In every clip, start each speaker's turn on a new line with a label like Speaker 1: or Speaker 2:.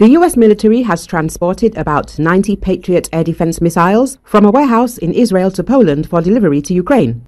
Speaker 1: The US military has transported about 90 Patriot air defense missiles from a warehouse in Israel to Poland for delivery to Ukraine.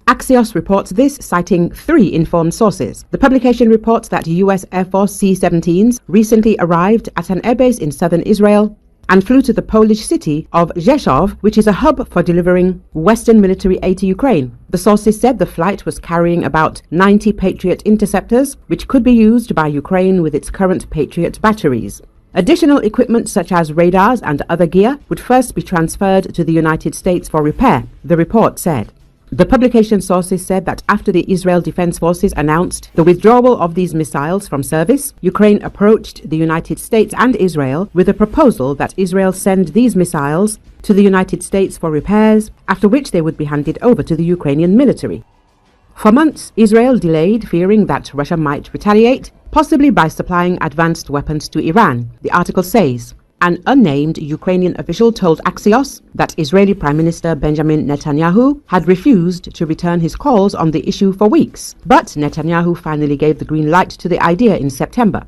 Speaker 1: Axios reports this, citing 3 informed sources. The publication reports that US Air Force C-17s recently arrived at an airbase in southern Israel and flew to the Polish city of Rzeszow, which is a hub for delivering Western military aid to Ukraine. The sources said the flight was carrying about 90 Patriot interceptors, which could be used by Ukraine with its current Patriot batteries. Additional equipment such as radars and other gear would first be transferred to the United States for repair, the report said. The publication sources said that after the Israel Defense Forces announced the withdrawal of these missiles from service, Ukraine approached the United States and Israel with a proposal that Israel send these missiles to the United States for repairs, after which they would be handed over to the Ukrainian military. For months, Israel delayed, fearing that Russia might retaliate, possibly by supplying advanced weapons to Iran, the article says. An unnamed Ukrainian official told Axios that Israeli Prime Minister Benjamin Netanyahu had refused to return his calls on the issue for weeks, but Netanyahu finally gave the green light to the idea in September.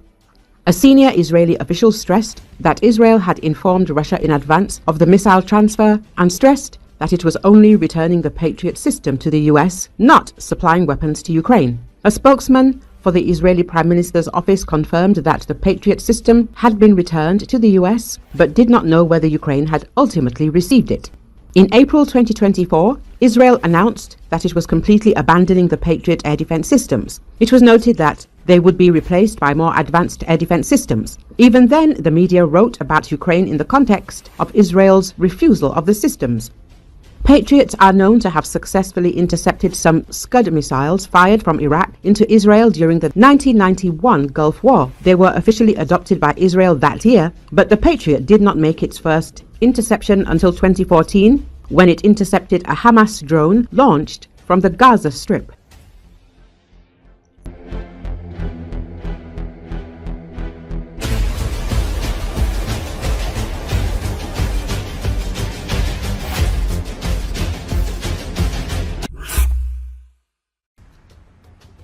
Speaker 1: A senior Israeli official stressed that Israel had informed Russia in advance of the missile transfer and stressed that it was only returning the Patriot system to the US, not supplying weapons to Ukraine. A spokesman for the Israeli Prime Minister's office confirmed that the Patriot system had been returned to the US, but did not know whether Ukraine had ultimately received it. In April 2024, Israel announced that it was completely abandoning the Patriot air defense systems. It was noted that they would be replaced by more advanced air defense systems. Even then, the media wrote about Ukraine in the context of Israel's refusal of the systems. Patriots are known to have successfully intercepted some Scud missiles fired from Iraq into Israel during the 1991 Gulf War. They were officially adopted by Israel that year, but the Patriot did not make its first interception until 2014, when it intercepted a Hamas drone launched from the Gaza Strip.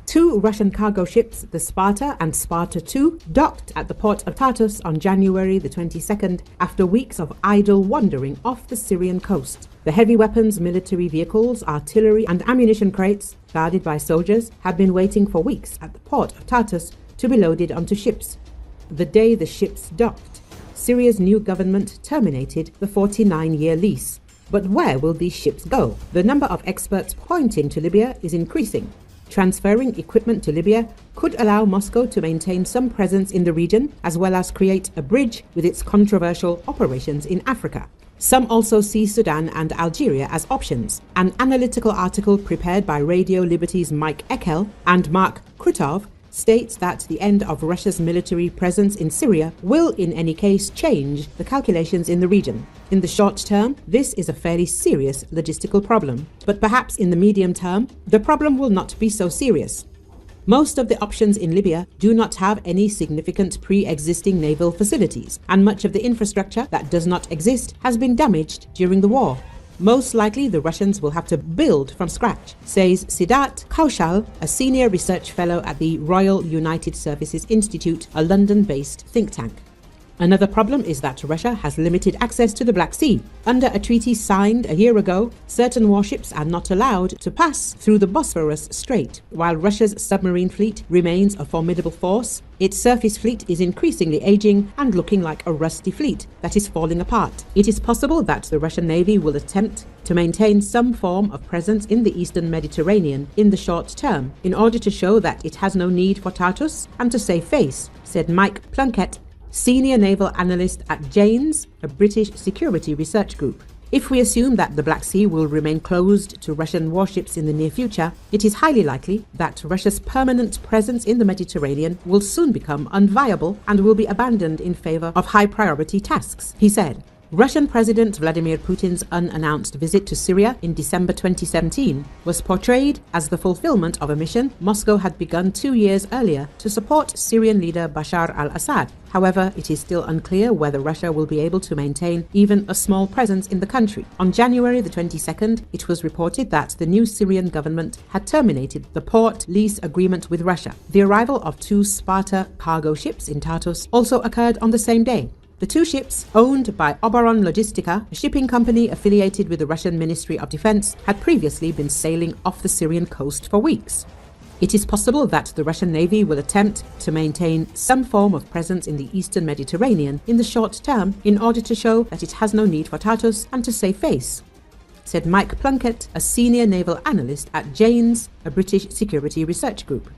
Speaker 1: Two Russian cargo ships, the Sparta and Sparta II, docked at the port of Tartus on January the 22nd after weeks of idle wandering off the Syrian coast. The heavy weapons, military vehicles, artillery and ammunition crates, guarded by soldiers, had been waiting for weeks at the port of Tartus to be loaded onto ships. The day the ships docked, Syria's new government terminated the 49-year lease. But where will these ships go? The number of experts pointing to Libya is increasing. Transferring equipment to Libya could allow Moscow to maintain some presence in the region, as well as create a bridge with its controversial operations in Africa. Some also see Sudan and Algeria as options. An analytical article prepared by Radio Liberty's Mike Eckel and Mark Krutov states that the end of Russia's military presence in Syria will in any case change the calculations in the region. In the short term, this is a fairly serious logistical problem, but perhaps in the medium term, the problem will not be so serious. Most of the options in Libya do not have any significant pre-existing naval facilities, and much of the infrastructure that does not exist has been damaged during the war. Most likely, the Russians will have to build from scratch, says Siddharth Kaushal, a senior research fellow at the Royal United Services Institute, a London-based think tank. Another problem is that Russia has limited access to the Black Sea. Under a treaty signed a year ago, certain warships are not allowed to pass through the Bosphorus Strait. While Russia's submarine fleet remains a formidable force, its surface fleet is increasingly aging and looking like a rusty fleet that is falling apart. It is possible that the Russian Navy will attempt to maintain some form of presence in the eastern Mediterranean in the short term, in order to show that it has no need for Tartus and to save face, said Mike Plunkett, senior naval analyst at Janes, a British security research group. If we assume that the Black Sea will remain closed to Russian warships in the near future, it is highly likely that Russia's permanent presence in the Mediterranean will soon become unviable and will be abandoned in favor of high-priority tasks, he said. Russian President Vladimir Putin's unannounced visit to Syria in December 2017 was portrayed as the fulfillment of a mission Moscow had begun 2 years earlier to support Syrian leader Bashar al-Assad. However, it is still unclear whether Russia will be able to maintain even a small presence in the country. On January the 22nd, it was reported that the new Syrian government had terminated the port lease agreement with Russia. The arrival of 2 Sparta cargo ships in Tartus also occurred on the same day. The 2 ships, owned by Oberon Logistica, a shipping company affiliated with the Russian Ministry of Defense, had previously been sailing off the Syrian coast for weeks. It is possible that the Russian Navy will attempt to maintain some form of presence in the eastern Mediterranean in the short term in order to show that it has no need for Tartus and to save face, said Mike Plunkett, a senior naval analyst at Janes, a British security research group.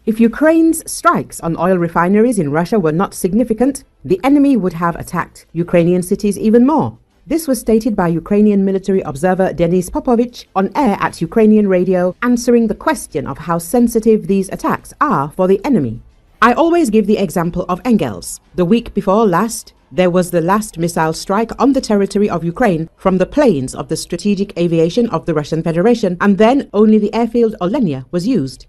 Speaker 1: If Ukraine's strikes on oil refineries in Russia were not significant, the enemy would have attacked Ukrainian cities even more. This was stated by Ukrainian military observer Denis Popovich on air at Ukrainian radio, answering the question of how sensitive these attacks are for the enemy. I always give the example of Engels. The week before last, there was the last missile strike on the territory of Ukraine from the planes of the strategic aviation of the Russian Federation, and then only the airfield Olenia was used.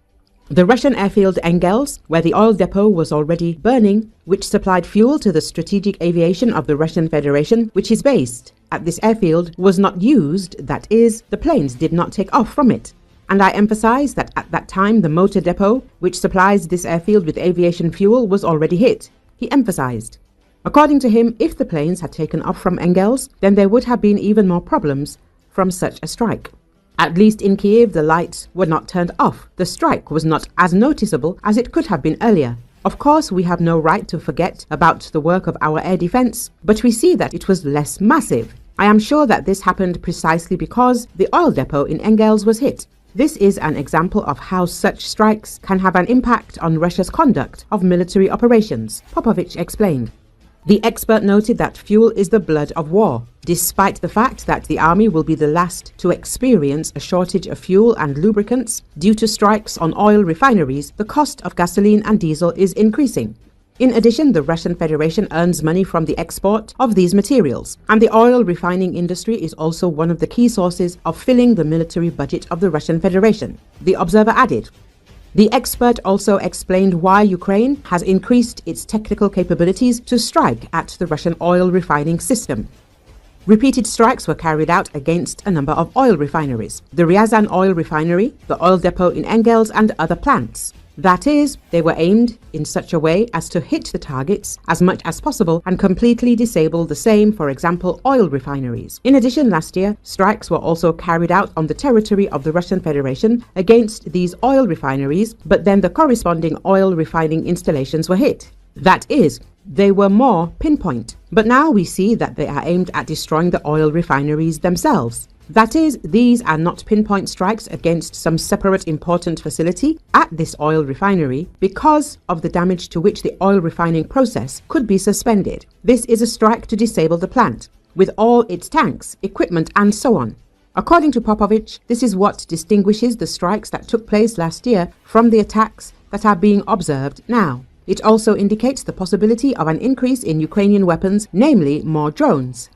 Speaker 1: The Russian airfield Engels, where the oil depot was already burning, which supplied fuel to the strategic aviation of the Russian Federation, which is based at this airfield, was not used, that is, the planes did not take off from it. And I emphasize that at that time the motor depot, which supplies this airfield with aviation fuel, was already hit, he emphasized. According to him, if the planes had taken off from Engels, then there would have been even more problems from such a strike. At least in Kyiv, the lights were not turned off. The strike was not as noticeable as it could have been earlier. Of course, we have no right to forget about the work of our air defense, but we see that it was less massive. I am sure that this happened precisely because the oil depot in Engels was hit. This is an example of how such strikes can have an impact on Russia's conduct of military operations, Popovich explained. The expert noted that fuel is the blood of war. Despite the fact that the army will be the last to experience a shortage of fuel and lubricants due to strikes on oil refineries, the cost of gasoline and diesel is increasing. In addition, the Russian Federation earns money from the export of these materials, and the oil refining industry is also one of the key sources of filling the military budget of the Russian Federation, the observer added. The expert also explained why Ukraine has increased its technical capabilities to strike at the Russian oil refining system. Repeated strikes were carried out against a number of oil refineries, the Ryazan oil refinery, the oil depot in Engels, and other plants. That is, they were aimed in such a way as to hit the targets as much as possible and completely disable the same, for example, oil refineries. In addition, last year, strikes were also carried out on the territory of the Russian Federation against these oil refineries, but then the corresponding oil refining installations were hit. That is, they were more pinpoint. But now we see that they are aimed at destroying the oil refineries themselves. That is, these are not pinpoint strikes against some separate important facility at this oil refinery because of the damage to which the oil refining process could be suspended. This is a strike to disable the plant, with all its tanks, equipment, and so on. According to Popovich, this is what distinguishes the strikes that took place last year from the attacks that are being observed now. It also indicates the possibility of an increase in Ukrainian weapons, namely more drones.